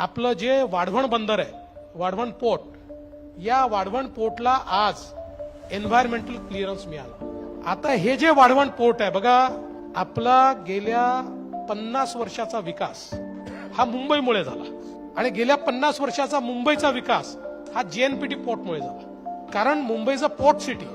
आपलं जे वाढवण बंदर आहे, वाढवण पोर्ट, या वाढवण पोर्टला आज एन्व्हायरमेंटल क्लिअरन्स मिळाला. आता हे जे वाढवण पोर्ट आहे बघा, आपला गेल्या 50 वर्षाचा विकास हा मुंबईमुळे झाला आणि गेल्या 50 वर्षाचा मुंबईचा विकास हा जेएनपीटी पोर्टमुळे झाला. कारण मुंबईचं पोर्ट सिटी,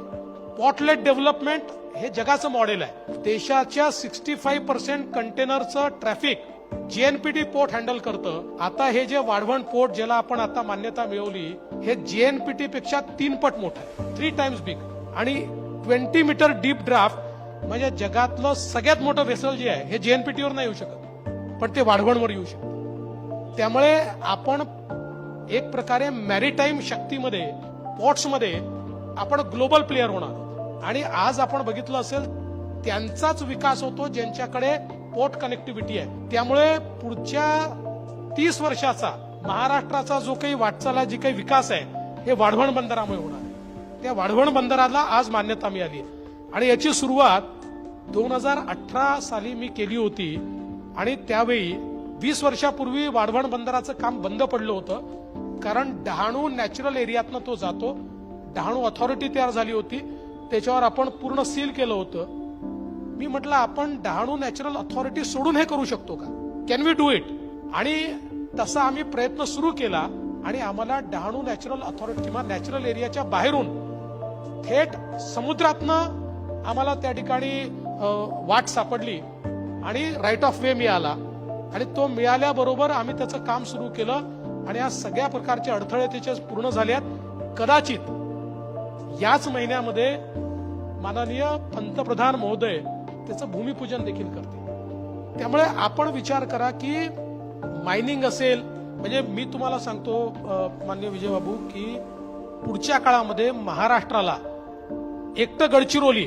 पोर्टलेट डेव्हलपमेंट हे जगाचं मॉडेल आहे. देशाच्या 65% कंटेनरचं ट्रॅफिक जेएनपीटी पोर्ट हँडल करतं. आता हे जे वाढवण पोर्ट ज्याला आपण आता मान्यता मिळवली, हे जेएनपीटी पेक्षा 3 पट मोठं आहे, 3 टाइम्स बिग. आणि 20 मीटर डीप ड्राफ्ट म्हणजे जगातलं सगळ्यात मोठं वेसल जे आहे हे जेएनपीटीवर नाही येऊ शकत, पण ते वाढवणवर येऊ शकतं. त्यामुळे आपण एक प्रकारे मॅरीटाईम शक्तीमध्ये, पोर्ट्समध्ये आपण ग्लोबल प्लेअर होणार आहोत. आणि आज आपण बघितलं असेल त्यांचाच विकास होतो ज्यांच्याकडे पोर्ट कनेक्टिव्हिटी आहे. त्यामुळे पुढच्या 30 वर्षाचा महाराष्ट्राचा जो काही वाटचाला, जी काही विकास आहे, हे वाढवण बंदरामुळे होणार आहे. त्या वाढवण बंदराला आज मान्यता मिळाली आहे आणि याची सुरुवात 2018 साली मी केली होती. आणि त्यावेळी 20 वर्षापूर्वी वाढवण बंदराचं काम बंद पडलं होतं, कारण डहाणू नॅचरल एरियातनं तो जातो. डहाणू अथॉरिटी तयार झाली होती, त्याच्यावर आपण पूर्ण सील केलं होतं. मी म्हटलं आपण डहाणू नॅचरल अथॉरिटी सोडून हे करू शकतो का, कॅन वी डू इट. आणि तसा आम्ही प्रयत्न सुरू केला आणि आम्हाला डहाणू नॅचरल अथॉरिटी किंवा नॅचरल एरियाच्या बाहेरून थेट समुद्रातनं आम्हाला त्या ठिकाणी वाट सापडली आणि राईट ऑफ वे मिळाला. आणि तो मिळाल्याबरोबर आम्ही त्याचं काम सुरू केलं आणि आज सगळ्या प्रकारचे अडथळे त्याचे पूर्ण झालेत. कदाचित याच महिन्यामध्ये माननीय पंतप्रधान महोदय त्याचं भूमिपूजन देखील करते. त्यामुळे आपण विचार करा की मायनिंग असेल, म्हणजे मी तुम्हाला सांगतो माननीय विजयबाबू की पुढच्या काळामध्ये महाराष्ट्राला एकटं गडचिरोली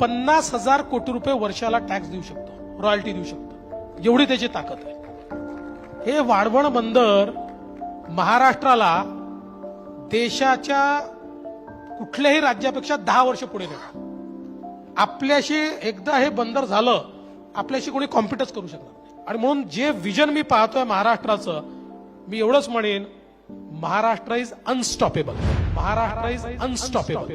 50,000 कोटी रुपये वर्षाला टॅक्स देऊ शकतो, रॉयल्टी देऊ शकतो, एवढी त्याची ताकद आहे. हे वाढवण बंदर महाराष्ट्राला देशाच्या कुठल्याही राज्यापेक्षा 10 वर्ष पुढे नेणार. आपल्याशी एकदा हे बंदर झालं, आपल्याशी कोणी कॉम्पिटच करू शकणार नाही. आणि म्हणून जे विजन मी पाहतोय महाराष्ट्राचं, मी एवढंच म्हणेन, Maharashtra is unstoppable. Maharashtra is unstoppable.